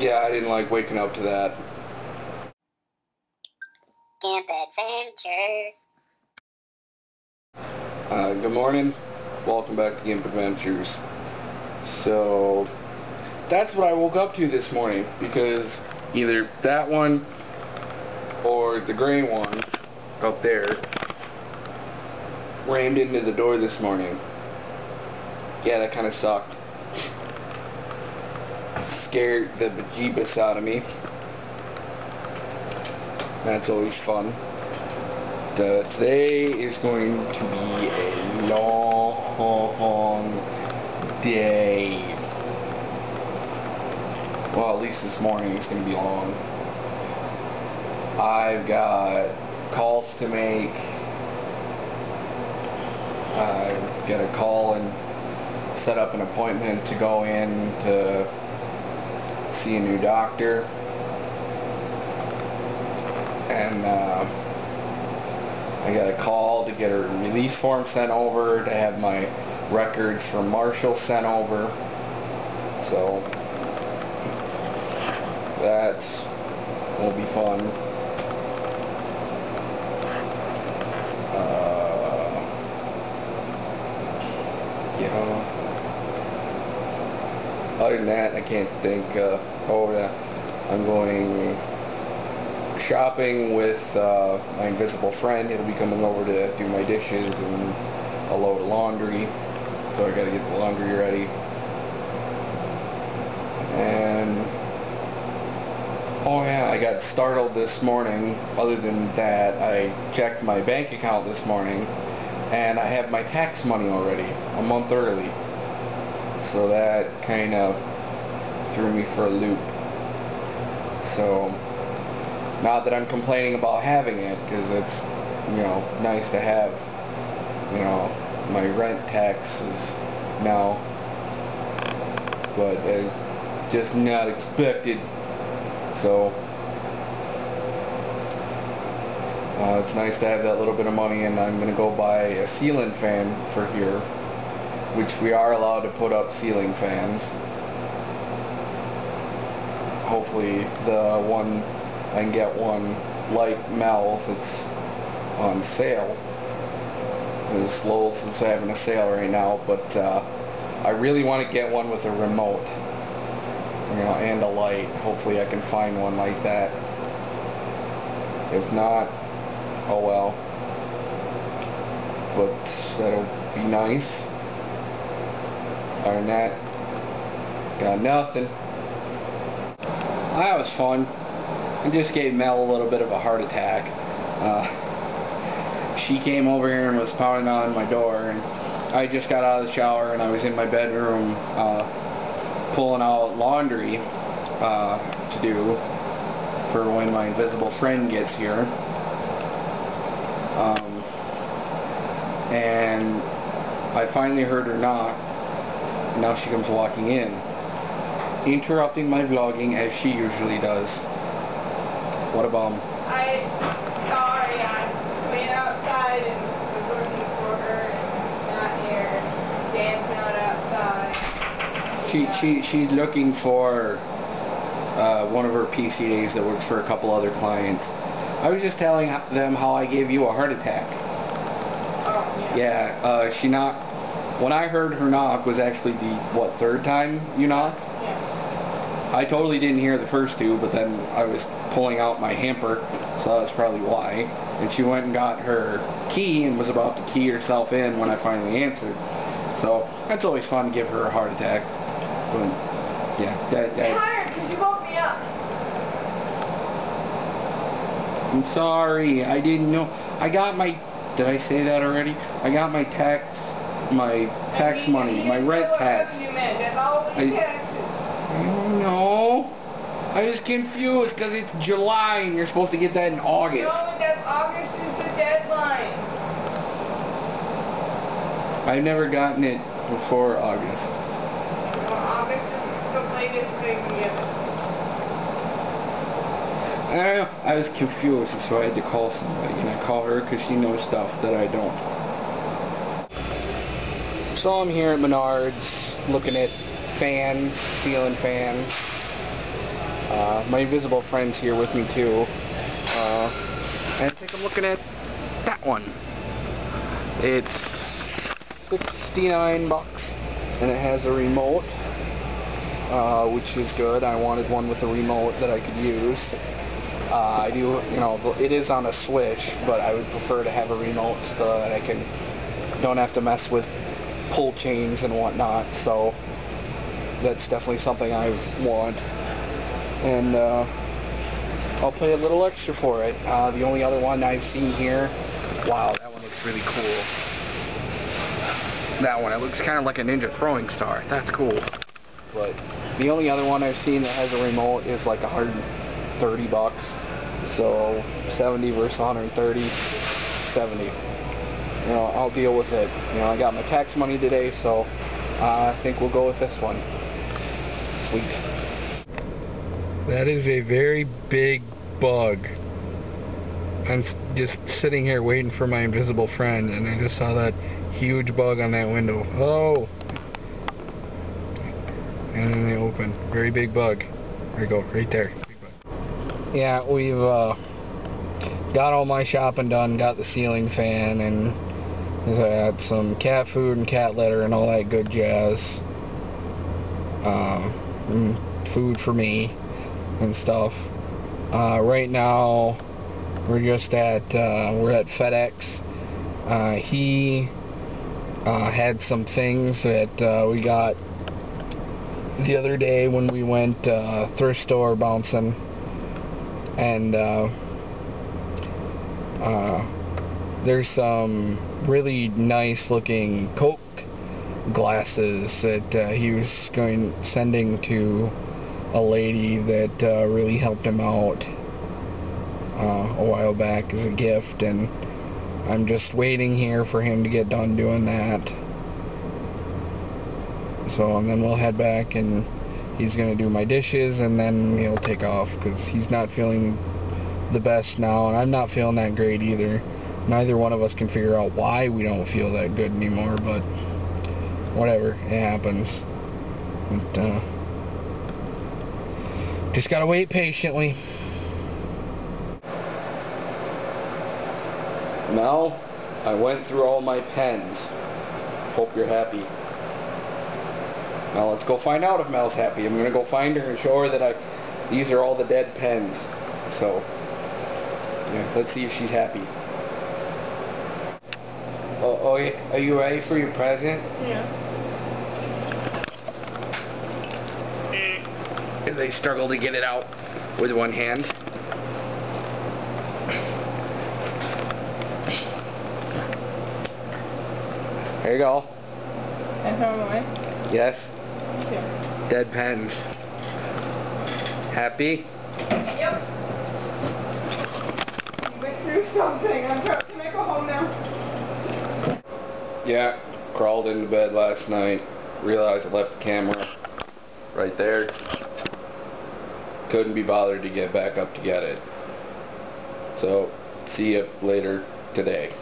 Yeah, I didn't like waking up to that. Camp Adventures. Good morning. Welcome back to Camp Adventures. So, that's what I woke up to this morning, because either that one or the gray one up there rammed into the door this morning. Yeah, that kind of sucked. Scared the bejeebus out of me. That's always fun. Today is going to be a long day. Well, at least this morning is going to be long. I've got calls to make. I've got to call and set up an appointment to go in to see a new doctor. And I got a call to get a release form sent over, to have my records from Marshall sent over. So that will be fun. Yeah. Other than that, I can't think. I'm going shopping with my invisible friend. He'll be coming over to do my dishes and a load of laundry, so I gotta get the laundry ready. And oh yeah, I got startled this morning. Other than that, I checked my bank account this morning and I have my tax money already, a month early. So that kind of threw me for a loop. So not that I'm complaining about having it, because it's, you know, nice to have. You know, my rent taxes now, but just not expected. So it's nice to have that little bit of money, and I'm going to go buy a ceiling fan for here, which we are allowed to put up ceiling fans. Hopefully the one I can get one like Mel's. It's on sale. Lowe's is having a sale right now, but I really want to get one with a remote, you know, and a light. Hopefully I can find one like that. If not, oh well. But that'll be nice. Other than that, got nothing. That was fun. I just gave Mel a little bit of a heart attack. She came over here and was pounding on my door, and I just got out of the shower and I was in my bedroom pulling out laundry to do for when my invisible friend gets here. And I finally heard her knock, and now she comes walking in, interrupting my vlogging as she usually does. What a bum. Sorry, I went outside and was looking for her and not here. Dan's not outside. She's looking for one of her PCAs that works for a couple other clients. I was just telling them how I gave you a heart attack. Oh, yeah. Yeah, she knocked. When I heard her knock was actually the, what, third time you knocked? Yeah. I totally didn't hear the first two, but then I was pulling out my hamper, so that's probably why. And she went and got her key and was about to key herself in when I finally answered. So that's always fun to give her a heart attack. But yeah, Get hired, because you woke me up. I'm sorry, I didn't know. I got my, did I say that already? I got my tax money, my rent tax. That's all we taxes. I don't know. I was confused because it's July and you're supposed to get that in August. No, that's August is the deadline. I've never gotten it before August. No, August is the latest they can get it. I was confused, so I had to call somebody, and I call her because she knows stuff that I don't. So I'm here at Menards looking at fans, ceiling fans. My invisible friend's here with me too. And I think I'm looking at that one. It's $69 and it has a remote, which is good. I wanted one with a remote that I could use. I do, it is on a switch, but I would prefer to have a remote so that I don't have to mess with pull chains and whatnot. So that's definitely something I want, and I'll pay a little extra for it. The only other one I've seen here, wow, that one looks really cool. That one, it looks kind of like a ninja throwing star. That's cool. But the only other one I've seen that has a remote is like $130. So 70 versus 130, 70. I'll deal with it. I got my tax money today, so I think we'll go with this one. Sweet. That is a very big bug. I'm just sitting here waiting for my invisible friend, and I just saw that huge bug on that window. Oh! And then they open. Very big bug. There you go, right there. Big bug. Yeah, we've got all my shopping done, got the ceiling fan, and I had some cat food and cat litter and all that good jazz. And food for me and stuff. Right now we're at FedEx. He had some things that we got the other day when we went thrift store bouncing, and there's some really nice looking Coke glasses that he was sending to a lady that really helped him out a while back as a gift, and I'm just waiting here for him to get done doing that. So, and then we'll head back, and he's going to do my dishes, and then he'll take off because he's not feeling the best now, and I'm not feeling that great either. Neither one of us can figure out why we don't feel that good anymore, but whatever, it happens. But, just gotta wait patiently. Now, I went through all my pens. Hope you're happy. Now let's go find out if Mel's happy. I'm gonna go find her and show her that these are all the dead pens. So, yeah, let's see if she's happy. Oh, are you ready for your present? Yeah. As they struggle to get it out with one hand. There you go. And throw them away? Yes. Yeah. Dead pens. Happy? Yep. You went through something. Can I go home now? Yeah. Crawled into bed last night. Realized I left the camera right there. Couldn't be bothered to get back up to get it. So, see you later today.